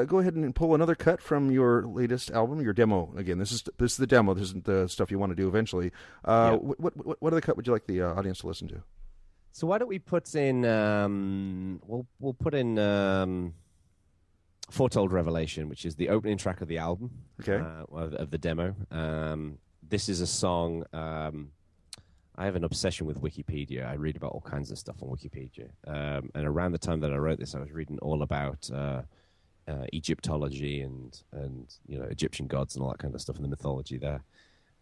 go ahead and pull another cut from your latest album, your demo. Again, this is the demo. This isn't the stuff you want to do eventually. Yeah. What other cut would you like the audience to listen to? So why don't we put in we'll put in Foretold Revelation, which is the opening track of the album, Okay. of the demo. This is a song. I have an obsession with Wikipedia. I read about all kinds of stuff on Wikipedia. And around the time that I wrote this, I was reading all about Egyptology and Egyptian gods and all that kind of stuff in the mythology there.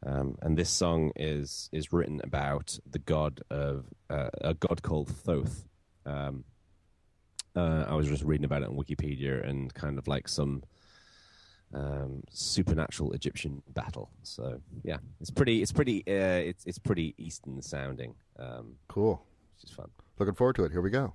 And this song is written about the god of a god called Thoth. I was just reading about it on Wikipedia and kind of like some supernatural Egyptian battle. So yeah, it's pretty Eastern sounding. Cool. Which is fun. Looking forward to it. Here we go.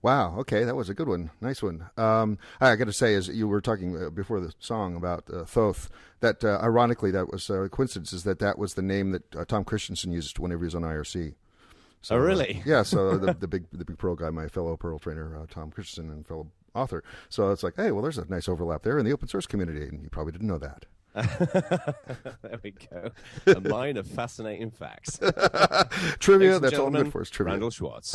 Wow. Okay, that was a good one. Nice one. I got to say, as you were talking before the song about Thoth, that ironically, that was a coincidence. Is that was the name that Tom Christensen used whenever he was on IRC. Oh, So really? yeah. So the big pro guy, my fellow Pearl trainer, Tom Christensen, and fellow author. So it's like, hey, well, there's a nice overlap there in the open source community, and you probably didn't know that. There we go. A mine of fascinating facts. Trivia. That's all I'm good for. Is trivia. Randall Schwartz.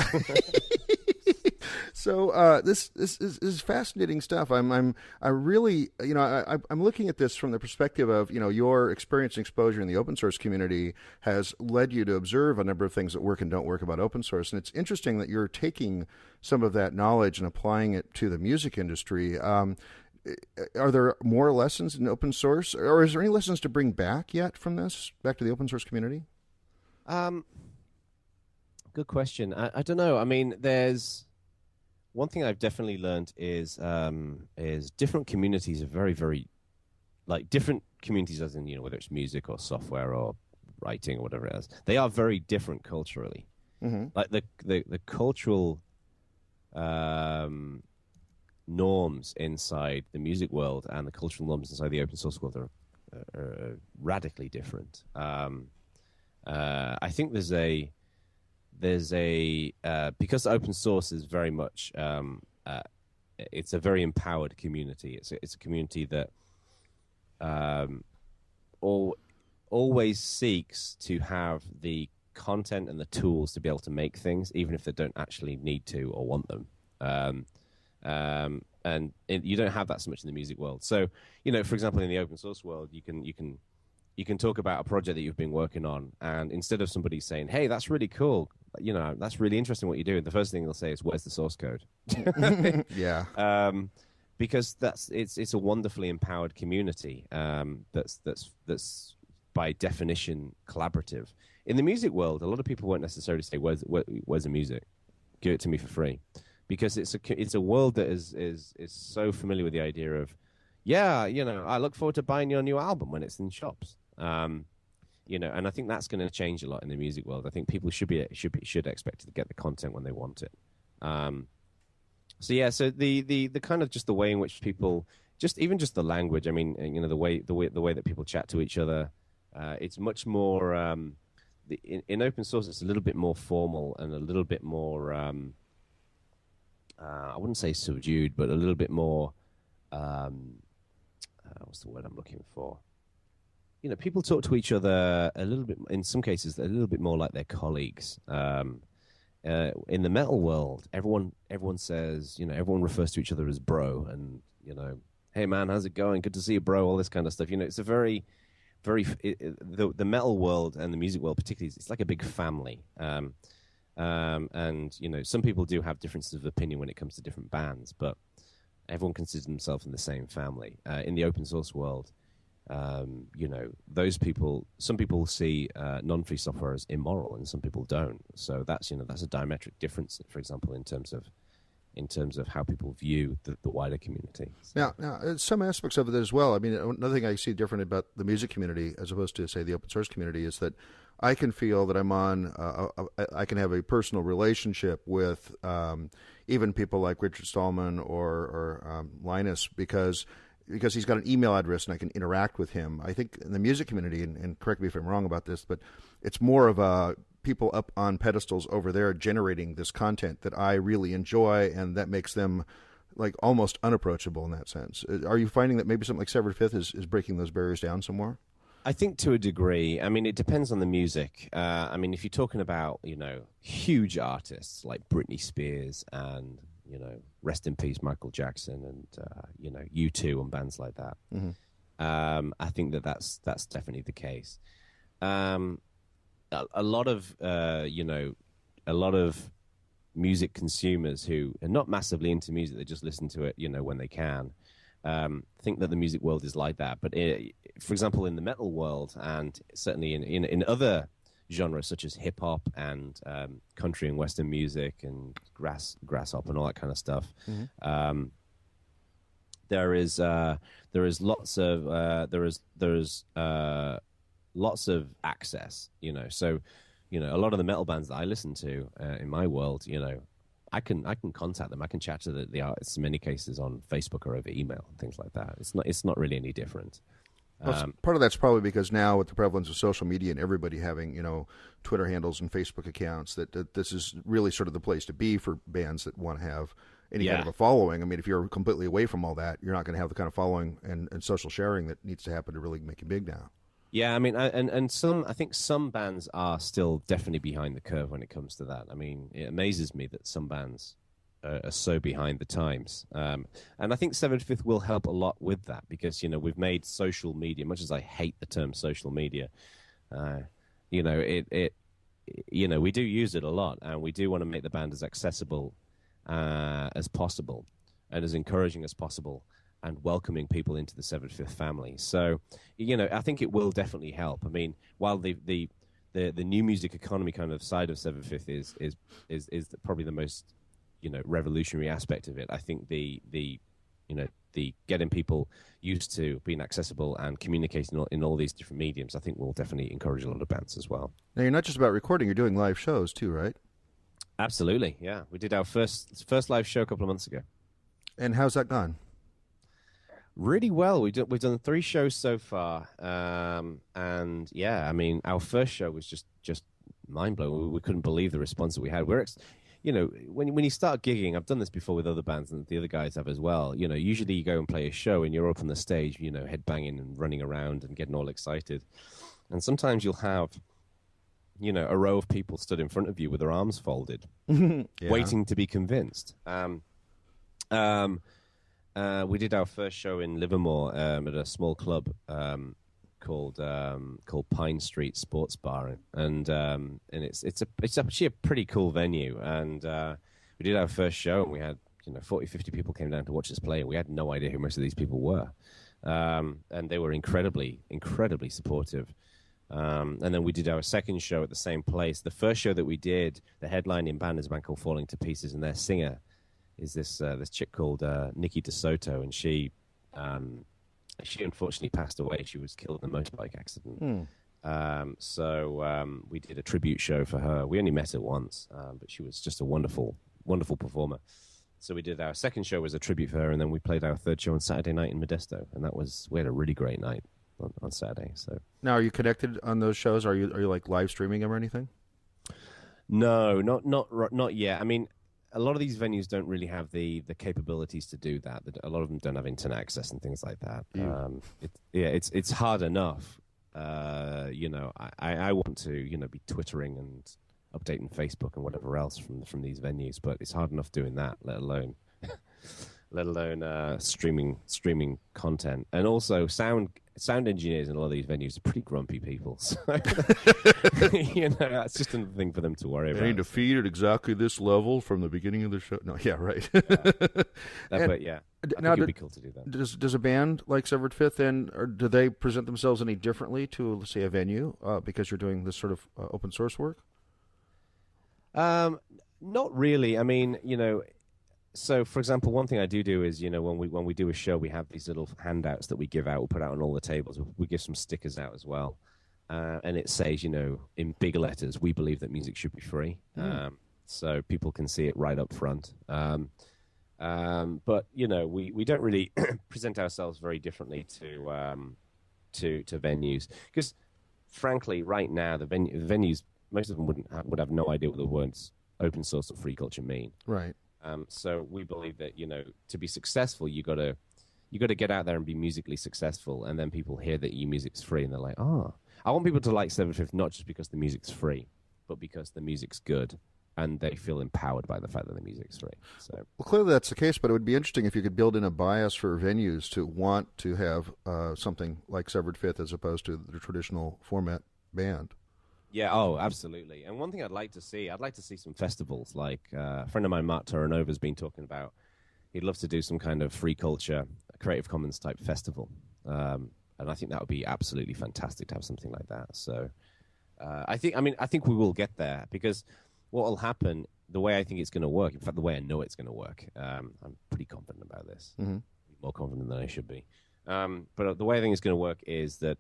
So this is fascinating stuff. I really, I'm looking at this from the perspective of, your experience and exposure in the open source community has led you to observe a number of things that work and don't work about open source. And it's interesting that you're taking some of that knowledge and applying it to the music industry. Are there more lessons in open source, or is there any lessons to bring back yet from this, back to the open source community? Good question. I don't know. I mean, there's one thing I've definitely learned is different communities are very, very like different communities, as in whether it's music or software or writing or whatever it is. They are very different culturally. Mm-hmm. Like the cultural norms inside the music world and the cultural norms inside the open source world are radically different. I think there's a because open source is very much it's a very empowered community. It's a community that always seeks to have the content and the tools to be able to make things, even if they don't actually need to or want them. And you don't have that so much in the music world. So, for example, in the open source world, you can talk about a project that you've been working on, and instead of somebody saying, "Hey, that's really cool," that's really interesting what you do, the first thing they'll say is, "Where's the source code?" Yeah. Because it's a wonderfully empowered community that's by definition collaborative. In the music world, a lot of people won't necessarily say, "Where's the music? Give it to me for free." Because it's a world that is so familiar with the idea of, I look forward to buying your new album when it's in shops. And I think that's going to change a lot in the music world. I think people should expect to get the content when they want it. So the kind of just the way in which people just the language. I mean, the way that people chat to each other. It's much more in open source. It's a little bit more formal and a little bit more. I wouldn't say subdued, but a little bit more. What's the word I'm looking for? People talk to each other a little bit. In some cases, a little bit more like their colleagues. In the metal world, everyone says, everyone refers to each other as bro, and hey man, how's it going? Good to see you, bro. All this kind of stuff. It's a very, very the metal world and the music world, particularly, it's like a big family. And some people do have differences of opinion when it comes to different bands, but everyone considers themselves in the same family. In the open source world, those people, some people see non-free software as immoral, and some people don't. So that's a diametric difference, for example, in terms of how people view the wider community. So. Now, some aspects of it as well. I mean, another thing I see different about the music community as opposed to, say, the open source community is that I can feel that I'm on. I can have a personal relationship with even people like Richard Stallman or Linus because he's got an email address and I can interact with him. I think in the music community, and correct me if I'm wrong about this, but it's more of a people up on pedestals over there generating this content that I really enjoy, and that makes them like almost unapproachable in that sense. Are you finding that maybe something like Severed Fifth is breaking those barriers down some more? I think to a degree. I mean, it depends on the music. I mean, if you're talking about, huge artists like Britney Spears and, rest in peace, Michael Jackson and, U2 and bands like that, I think that's definitely the case. A lot of music consumers who are not massively into music, they just listen to it, when they can, think that the music world is like that. But for example, in the metal world, and certainly in other genres such as hip hop and country and western music and grasshop and all that kind of stuff, there is lots of access. So a lot of the metal bands that I listen to in my world, I can contact them. I can chat to the artists in many cases on Facebook or over email and things like that. It's not really any different. Well, part of that's probably because now with the prevalence of social media and everybody having, Twitter handles and Facebook accounts, that this is really sort of the place to be for bands that want to have any kind of a following. I mean, if you're completely away from all that, you're not going to have the kind of following and social sharing that needs to happen to really make it big now. Yeah, I mean, I think some bands are still definitely behind the curve when it comes to that. I mean, it amazes me that some bands are so behind the times. And I think Severed Fifth will help a lot with that because, we've made social media, much as I hate the term social media, we do use it a lot, and we do want to make the band as accessible as possible and as encouraging as possible and welcoming people into the Severed Fifth family. So, I think it will definitely help. I mean, while the new music economy kind of side of Severed Fifth is probably the most revolutionary aspect of it. I think the getting people used to being accessible and communicating in all these different mediums, I think will definitely encourage a lot of bands as well. Now, you're not just about recording; you're doing live shows too, right? Absolutely, yeah. We did our first live show a couple of months ago. And how's that gone? Really well. We've done 3 shows so far, and yeah, I mean, our first show was just mind blowing. We couldn't believe the response that we had. When you start gigging, I've done this before with other bands and the other guys have as well. Usually you go and play a show and you're up on the stage, head banging and running around and getting all excited. And sometimes you'll have, a row of people stood in front of you with their arms folded, waiting to be convinced. We did our first show in Livermore at a small club called Pine Street Sports Bar, and it's actually a pretty cool venue. And we did our first show, and we had 40-50 people came down to watch us play. We had no idea who most of these people were, and they were incredibly supportive. And then we did our second show at the same place. The first show that we did, the headlining band is a band called Falling to Pieces, and their singer is this chick called Nikki DeSoto, and she unfortunately passed away. She was killed in a motorbike accident. So we did a tribute show for her. We only met her once, but she was just a wonderful, wonderful performer. So we did our second show was a tribute for her, and then we played our third show on Saturday night in Modesto, and we had a really great night on Saturday. So now, are you connected on those shows? Are you like live streaming them or anything? No, not yet. I mean, a lot of these venues don't really have the capabilities to do that. A lot of them don't have internet access and things like that. It's hard enough. I want to be twittering and updating Facebook and whatever else from these venues, but it's hard enough doing that, let alone streaming content. And also sound engineers in a lot of these venues are pretty grumpy people. So that's just another thing for them to worry about. They need to feed at exactly this level from the beginning of the show. No, yeah, right. But yeah, I think it'd be cool to do that. Does a band like Severed Fifth or do they present themselves any differently to, let's say, a venue because you're doing this sort of open source work? Not really. I mean, so, for example, one thing I do is, when we do a show, we have these little handouts that we give out. We'll put out on all the tables. We give some stickers out as well. And it says, in big letters, we believe that music should be free. So people can see it right up front. But, we don't really present ourselves very differently to venues. Because, frankly, right now, the venues, most of them would have no idea what the words open source or free culture mean. Right. So we believe that to be successful, you got to get out there and be musically successful, and then people hear that your music's free, and they're like, "Oh, I want people to like Severed Fifth not just because the music's free, but because the music's good, and they feel empowered by the fact that the music's free." So, well, clearly that's the case, but it would be interesting if you could build in a bias for venues to want to have something like Severed Fifth as opposed to the traditional format band. Yeah, oh, absolutely. And one thing I'd like to see some festivals. Like a friend of mine, Mark Terranova, has been talking about. He'd love to do some kind of free culture, Creative Commons type festival, and I think that would be absolutely fantastic to have something like that. So, I think we will get there because what will happen, the way I think it's going to work. In fact, the way I know it's going to work, I'm pretty confident about this. Mm-hmm. More confident than I should be. But the way I think it's going to work is that.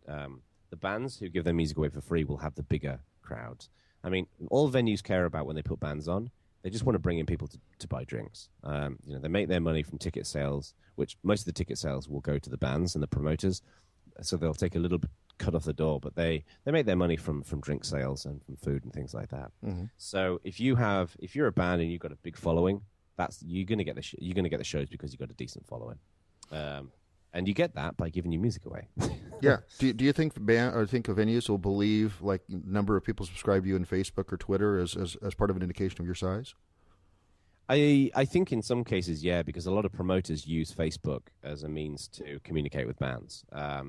The bands who give their music away for free will have the bigger crowds. I mean, all venues care about when they put bands on They just want to bring in people to buy drinks. They make their money from ticket sales, which most of the ticket sales will go to the bands and the promoters. So they'll take a little bit cut off the door, but they make their money from drink sales and from food and things like that. Mm-hmm. So if you're a band and you've got a big following, you're going to get the shows because you've got a decent following. And you get that by giving your music away. Yeah. Do you think venues will believe like number of people subscribe to you in Facebook or Twitter as part of an indication of your size? I think in some cases, yeah, because a lot of promoters use Facebook as a means to communicate with bands.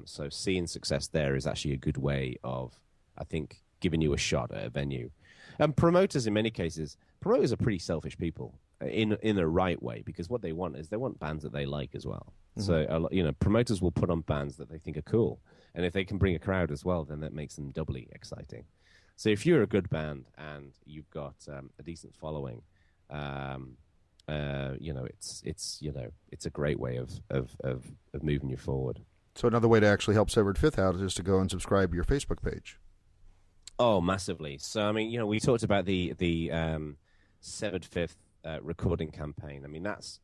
So seeing success there is actually a good way of, I think, giving you a shot at a venue. And promoters, in many cases, are pretty selfish people in the right way, because what they want is they want bands that they like as well. Mm-hmm. So, promoters will put on bands that they think are cool. And if they can bring a crowd as well, then that makes them doubly exciting. So if you're a good band and you've got a decent following, it's a great way of moving you forward. So another way to actually help Severed Fifth out is to go and subscribe to your Facebook page. Oh, massively. So I mean, we talked about the Severed Fifth recording campaign. I mean, that's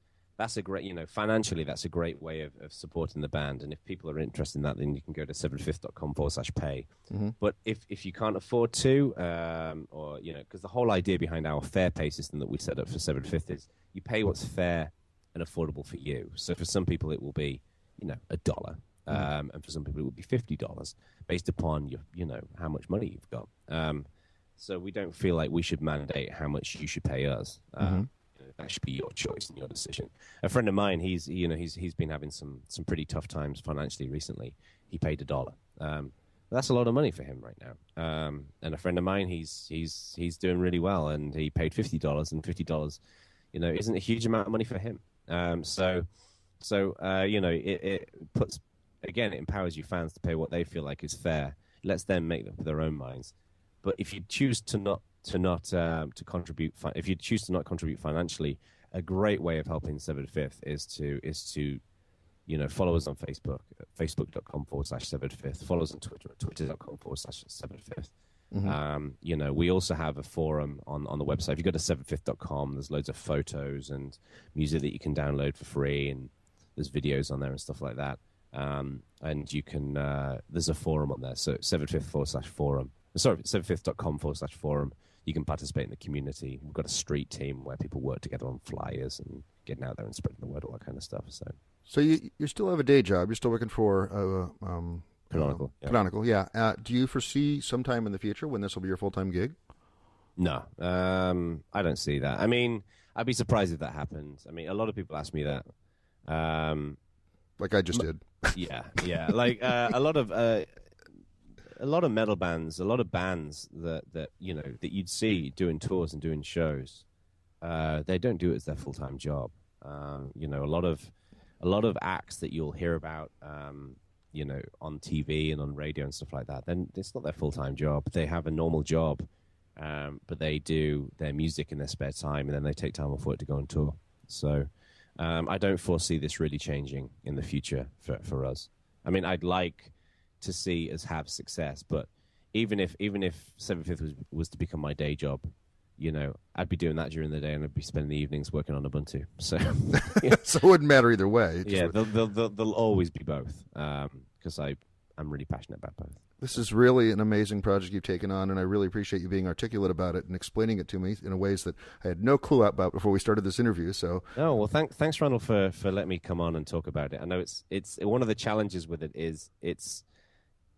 a great, financially, that's a great way of supporting the band. And if people are interested in that, then you can go to severedfifth.com/pay. Mm-hmm. But if you can't afford to, because the whole idea behind our fair pay system that we set up for Severed Fifth is you pay what's fair and affordable for you. So for some people, it will be, $1. Mm-hmm. And for some people, it would be $50 based upon how much money you've got. So we don't feel like we should mandate how much you should pay us. Mm-hmm. That should be your choice and your decision. A friend of mine, he's been having some pretty tough times financially recently. He paid $1. That's a lot of money for him right now. And a friend of mine, he's doing really well, and he paid $50, and $50, isn't a huge amount of money for him. It puts, again, it empowers you fans to pay what they feel like is fair. It lets them make up their own minds. But if you choose to contribute, if you choose to not contribute financially, a great way of helping Severed Fifth is to follow us on Facebook, facebook.com/severedfifth. Follow us on Twitter at twitter.com/severedfifth. Mm-hmm. We also have a forum on the website. If you go to severedfifth.com, there's loads of photos and music that you can download for free, and there's videos on there and stuff like that. And you can there's a forum on there, so severedfifth/forum. Sorry, severedfifth.com/forum. You can participate in the community. We've got a street team where people work together on flyers and getting out there and spreading the word, all that kind of stuff. So you still have a day job. You're still working for Canonical. Yeah. Canonical, yeah. Do you foresee sometime in the future when this will be your full-time gig? No, I don't see that. I mean, I'd be surprised if that happened. I mean, a lot of people ask me that. Like I just did. Yeah. Like a lot of metal bands, a lot of bands that you'd see doing tours and doing shows, they don't do it as their full-time job. A lot of acts that you'll hear about, on TV and on radio and stuff like that, then it's not their full-time job. They have a normal job, but they do their music in their spare time, and then they take time off work to go on tour. So I don't foresee this really changing in the future for us. I mean, I'd like to see us have success, but even if Severed Fifth was to become my day job, I'd be doing that during the day, and I'd be spending the evenings working on Ubuntu. So, so it wouldn't matter either way. They'll always be both, because I'm really passionate about both. This is really an amazing project you've taken on, and I really appreciate you being articulate about it and explaining it to me in ways that I had no clue about before we started this interview. So, thanks, Randall, for letting me come on and talk about it. I know it's one of the challenges with it is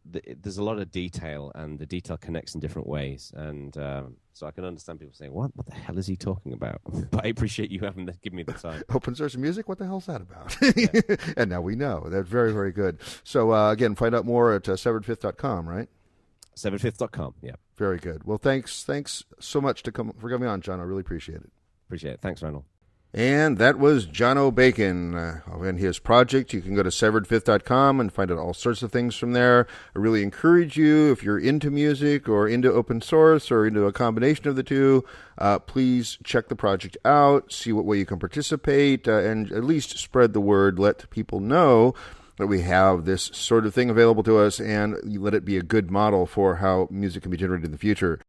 there's a lot of detail, and the detail connects in different ways, and so I can understand people saying, what the hell is he talking about? But I appreciate you having given me the time. Open source music, what the hell's that about? Yeah. And now we know. That's very, very good. So again, find out more at severedfifth.com, right? severedfifth.com, yeah. Very good. Well, thanks so much for coming on, John. I really appreciate it. Appreciate it. Thanks, Randall. And that was Jono Bacon and his project. You can go to severedfifth.com and find out all sorts of things from there. I really encourage you, if you're into music or into open source or into a combination of the two, please check the project out, see what way you can participate, and at least spread the word. Let people know that we have this sort of thing available to us, and you let it be a good model for how music can be generated in the future.